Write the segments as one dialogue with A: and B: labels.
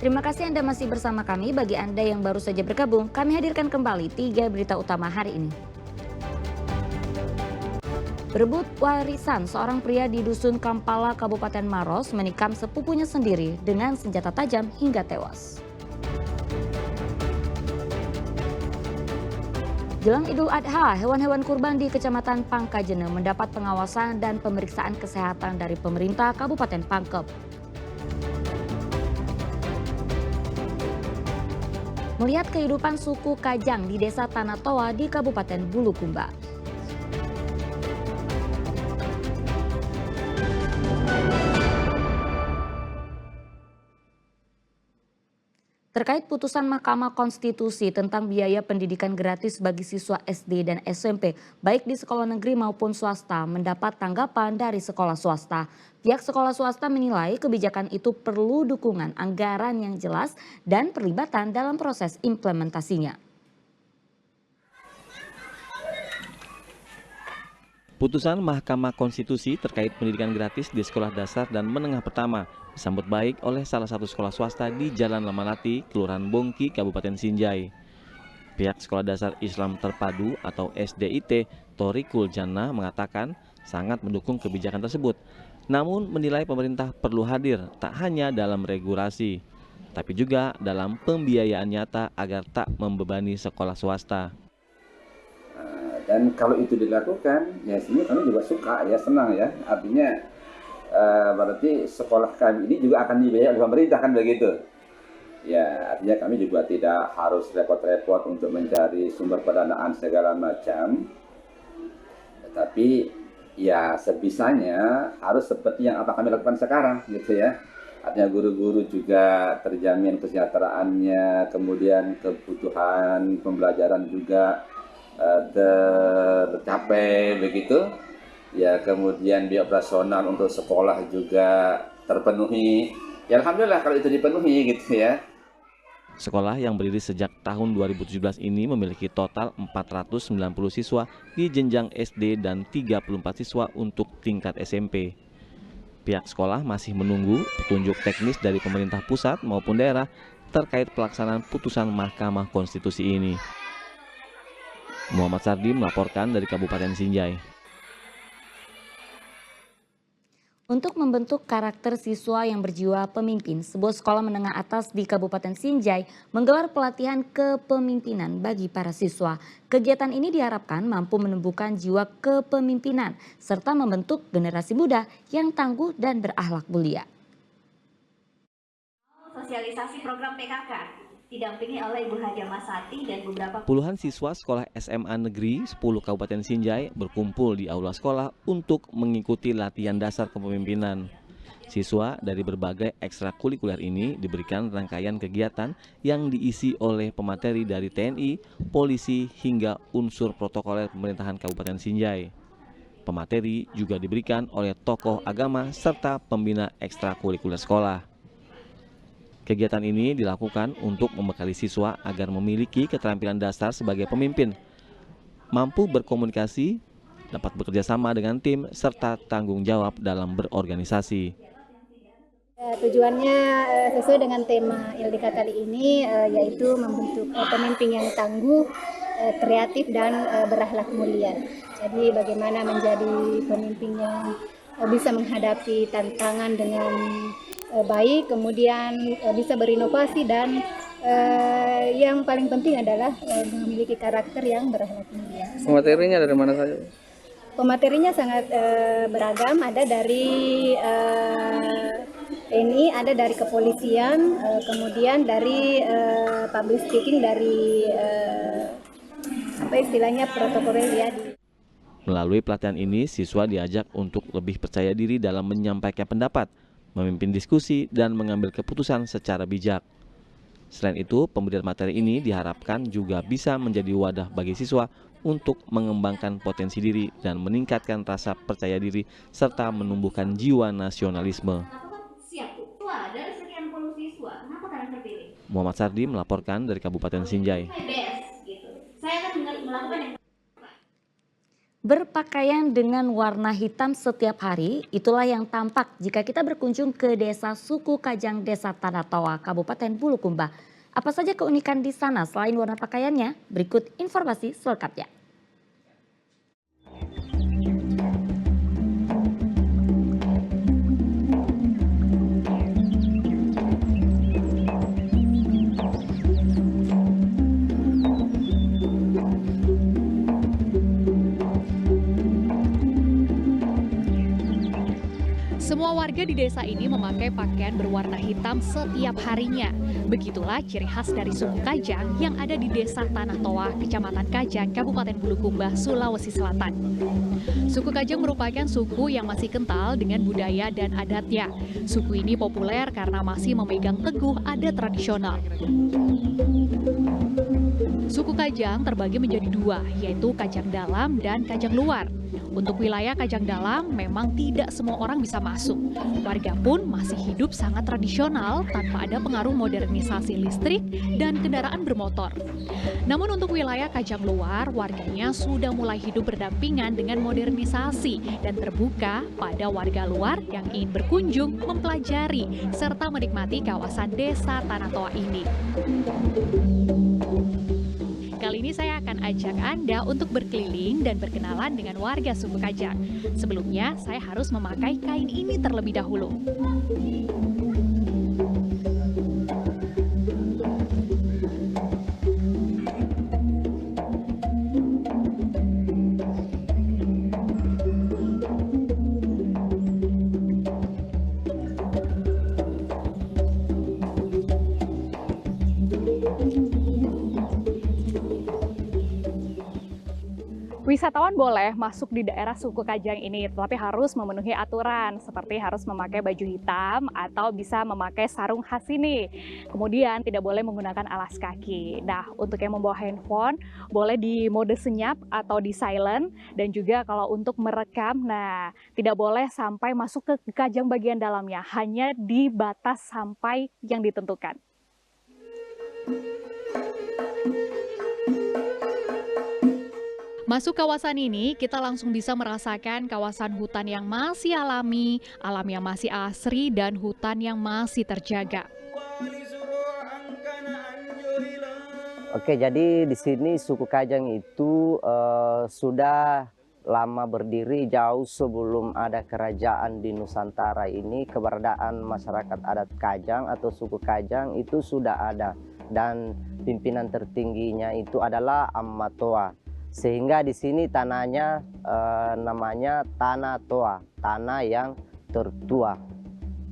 A: Terima kasih Anda masih bersama kami. Bagi Anda yang baru saja bergabung, kami hadirkan kembali 3 berita utama hari ini. Berebut warisan, seorang pria di Dusun Kampala, Kabupaten Maros menikam sepupunya sendiri dengan senjata tajam hingga tewas. Jelang Idul Adha, hewan-hewan kurban di Kecamatan Pangkajene mendapat pengawasan dan pemeriksaan kesehatan dari pemerintah Kabupaten Pangkep. Melihat kehidupan suku Kajang di Desa Tanah Toa di Kabupaten Bulukumba. Terkait putusan Mahkamah Konstitusi tentang biaya pendidikan gratis bagi siswa SD dan SMP, baik di sekolah negeri maupun swasta, mendapat tanggapan dari sekolah swasta. Pihak sekolah swasta menilai kebijakan itu perlu dukungan anggaran yang jelas dan perlibatan dalam proses implementasinya.
B: Putusan Mahkamah Konstitusi terkait pendidikan gratis di sekolah dasar dan menengah pertama disambut baik oleh salah satu sekolah swasta di Jalan Lamalati, Kelurahan Bongki, Kabupaten Sinjai. Pihak Sekolah Dasar Islam Terpadu atau SDIT Thoriqul Jannah mengatakan sangat mendukung kebijakan tersebut. Namun menilai pemerintah perlu hadir tak hanya dalam regulasi, tapi juga dalam pembiayaan nyata agar tak membebani sekolah swasta.
C: Dan kalau itu dilakukan, ya sini kami juga suka ya, senang ya. Artinya berarti sekolah kami ini juga akan dibiayai oleh pemerintah, kan begitu. Ya, artinya kami juga tidak harus repot-repot untuk mencari sumber pendanaan segala macam. Tetapi ya sebisanya harus seperti yang apa kami lakukan sekarang gitu ya. Artinya guru-guru juga terjamin kesejahteraannya, kemudian kebutuhan pembelajaran juga tercapai begitu ya, kemudian biaya operasional untuk sekolah juga terpenuhi ya, alhamdulillah kalau itu dipenuhi gitu ya.
B: Sekolah yang berdiri sejak tahun 2017 ini memiliki total 490 siswa di jenjang SD dan 34 siswa untuk tingkat SMP. Pihak sekolah masih menunggu petunjuk teknis dari pemerintah pusat maupun daerah terkait pelaksanaan putusan Mahkamah Konstitusi ini. Muhammad Sardi melaporkan dari Kabupaten Sinjai.
A: Untuk membentuk karakter siswa yang berjiwa pemimpin, sebuah sekolah menengah atas di Kabupaten Sinjai menggelar pelatihan kepemimpinan bagi para siswa. Kegiatan ini diharapkan mampu menumbuhkan jiwa kepemimpinan serta membentuk generasi muda yang tangguh dan berakhlak mulia.
D: Sosialisasi program PKK didampingi oleh Ibu Haja Masati dan beberapa
B: Puluhan siswa sekolah SMA Negeri 10 Kabupaten Sinjai berkumpul di aula sekolah untuk mengikuti latihan dasar kepemimpinan. Siswa dari berbagai ekstrakurikuler ini diberikan rangkaian kegiatan yang diisi oleh pemateri dari TNI, polisi hingga unsur protokoler pemerintahan Kabupaten Sinjai. Pemateri juga diberikan oleh tokoh agama serta pembina ekstrakurikuler sekolah. Kegiatan ini dilakukan untuk membekali siswa agar memiliki keterampilan dasar sebagai pemimpin, mampu berkomunikasi, dapat bekerja sama dengan tim, serta tanggung jawab dalam berorganisasi.
E: Tujuannya sesuai dengan tema LDK kali ini, yaitu membentuk pemimpin yang tangguh, kreatif, dan berakhlak mulia. Jadi bagaimana menjadi pemimpin yang bisa menghadapi tantangan dengan baik, kemudian bisa berinovasi, dan yang paling penting adalah memiliki karakter yang berakhlak mulia.
F: Materinya dari mana saja?
E: Pematerinya sangat beragam, ada dari TNI, ada dari kepolisian, kemudian dari public speaking, dari apa istilahnya protokoler ya.
B: Melalui pelatihan ini, siswa diajak untuk lebih percaya diri dalam menyampaikan pendapat, memimpin diskusi, dan mengambil keputusan secara bijak. Selain itu, pemberian materi ini diharapkan juga bisa menjadi wadah bagi siswa untuk mengembangkan potensi diri dan meningkatkan rasa percaya diri serta menumbuhkan jiwa nasionalisme.
D: Dari sekian puluh siswa, kenapa kalian terpilih?
B: Muhammad Sardi melaporkan dari Kabupaten Sinjai.
D: Saya akan melakukan yang
A: Berpakaian dengan warna hitam setiap hari, itulah yang tampak jika kita berkunjung ke desa Suku Kajang, Desa Tanah Toa, Kabupaten Bulukumba. Apa saja keunikan di sana selain warna pakaiannya? Berikut informasi selengkapnya.
F: Semua warga di desa ini memakai pakaian berwarna hitam setiap harinya. Begitulah ciri khas dari suku Kajang yang ada di Desa Tanah Toa, Kecamatan Kajang, Kabupaten Bulukumba, Sulawesi Selatan. Suku Kajang merupakan suku yang masih kental dengan budaya dan adatnya. Suku ini populer karena masih memegang teguh adat tradisional. Suku Kajang terbagi menjadi dua, yaitu Kajang Dalam dan Kajang Luar. Untuk wilayah Kajang Dalam memang tidak semua orang bisa masuk. Warga pun masih hidup sangat tradisional tanpa ada pengaruh modernisasi listrik dan kendaraan bermotor. Namun untuk wilayah Kajang Luar, warganya sudah mulai hidup berdampingan dengan modernisasi dan terbuka pada warga luar yang ingin berkunjung, mempelajari, serta menikmati kawasan Desa Tanah Toa ini. Kali ini saya akan ajak Anda untuk berkeliling dan berkenalan dengan warga suku Kajang. Sebelumnya, saya harus memakai kain ini terlebih dahulu. Wisatawan boleh masuk di daerah suku Kajang ini, tetapi harus memenuhi aturan seperti harus memakai baju hitam atau bisa memakai sarung khas ini. Kemudian tidak boleh menggunakan alas kaki. Nah, untuk yang membawa handphone boleh di mode senyap atau di silent, dan juga kalau untuk merekam, nah tidak boleh sampai masuk ke Kajang bagian dalamnya, hanya di batas sampai yang ditentukan. Masuk kawasan ini, kita langsung bisa merasakan kawasan hutan yang masih alami, alam yang masih asri, dan hutan yang masih terjaga.
G: Oke, jadi di sini suku Kajang itu sudah lama berdiri jauh sebelum ada kerajaan di Nusantara ini. Keberadaan masyarakat adat Kajang atau suku Kajang itu sudah ada, dan pimpinan tertingginya itu adalah Ammatoa. Sehingga di sini tanahnya namanya Tanah Toa, tanah yang tertua.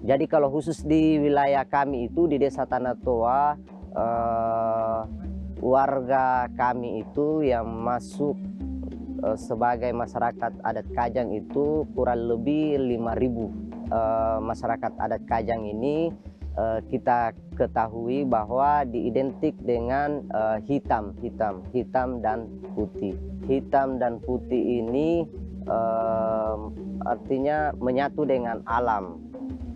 G: Jadi kalau khusus di wilayah kami itu di Desa Tanah Toa, warga kami itu yang masuk sebagai masyarakat adat Kajang itu kurang lebih 5.000. Masyarakat adat Kajang ini kita ketahui bahwa diidentik dengan hitam dan putih. Hitam dan putih ini artinya menyatu dengan alam,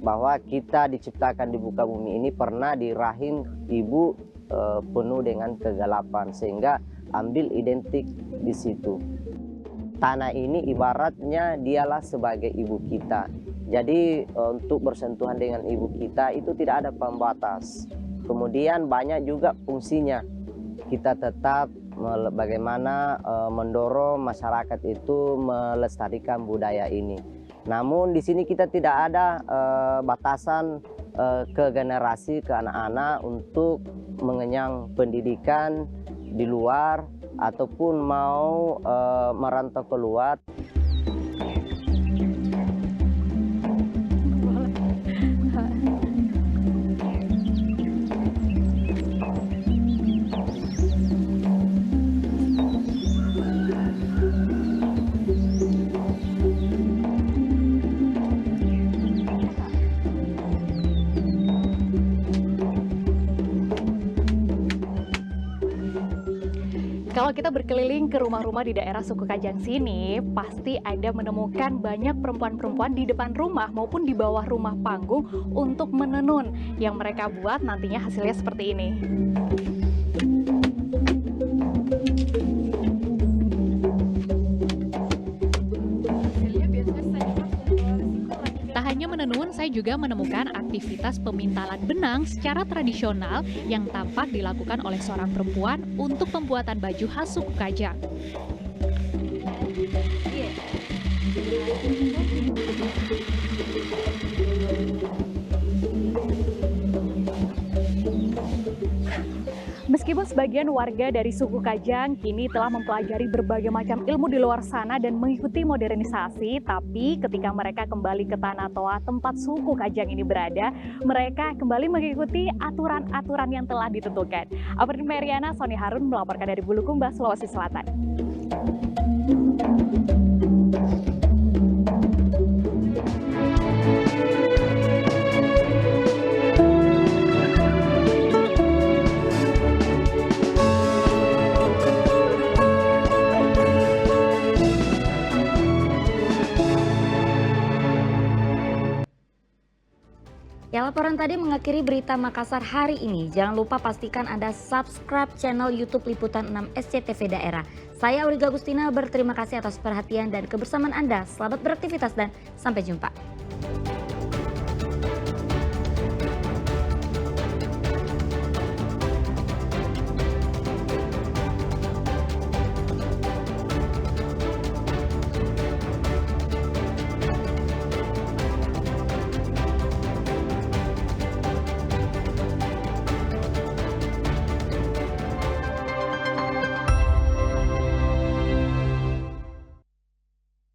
G: bahwa kita diciptakan di muka bumi ini pernah di rahim ibu penuh dengan kegelapan, sehingga ambil identik di situ. Tanah ini ibaratnya dialah sebagai ibu kita. Jadi untuk bersentuhan dengan ibu kita itu tidak ada pembatas. Kemudian banyak juga fungsinya. Kita tetap bagaimana mendorong masyarakat itu melestarikan budaya ini. Namun di sini kita tidak ada batasan ke generasi, ke anak-anak untuk mengenyang pendidikan di luar ataupun mau merantau keluar.
F: Kalau kita berkeliling ke rumah-rumah di daerah suku Kajang sini, pasti Anda menemukan banyak perempuan-perempuan di depan rumah maupun di bawah rumah panggung untuk menenun. Yang mereka buat nantinya hasilnya seperti ini. hanya menenun, saya juga menemukan aktivitas pemintalan benang secara tradisional yang tampak dilakukan oleh seorang perempuan untuk pembuatan baju khas suku Kajang. Meskipun sebagian warga dari suku Kajang kini telah mempelajari berbagai macam ilmu di luar sana dan mengikuti modernisasi, tapi ketika mereka kembali ke Tanah Toa tempat suku Kajang ini berada, mereka kembali mengikuti aturan-aturan yang telah ditentukan. Apri Mariana, Sony Harun melaporkan dari Bulukumba, Sulawesi Selatan.
A: Ya, laporan tadi mengakhiri berita Makassar hari ini. Jangan lupa pastikan Anda subscribe channel YouTube Liputan 6 SCTV Daerah. Saya Auriga Agustina berterima kasih atas perhatian dan kebersamaan Anda. Selamat beraktivitas dan sampai jumpa.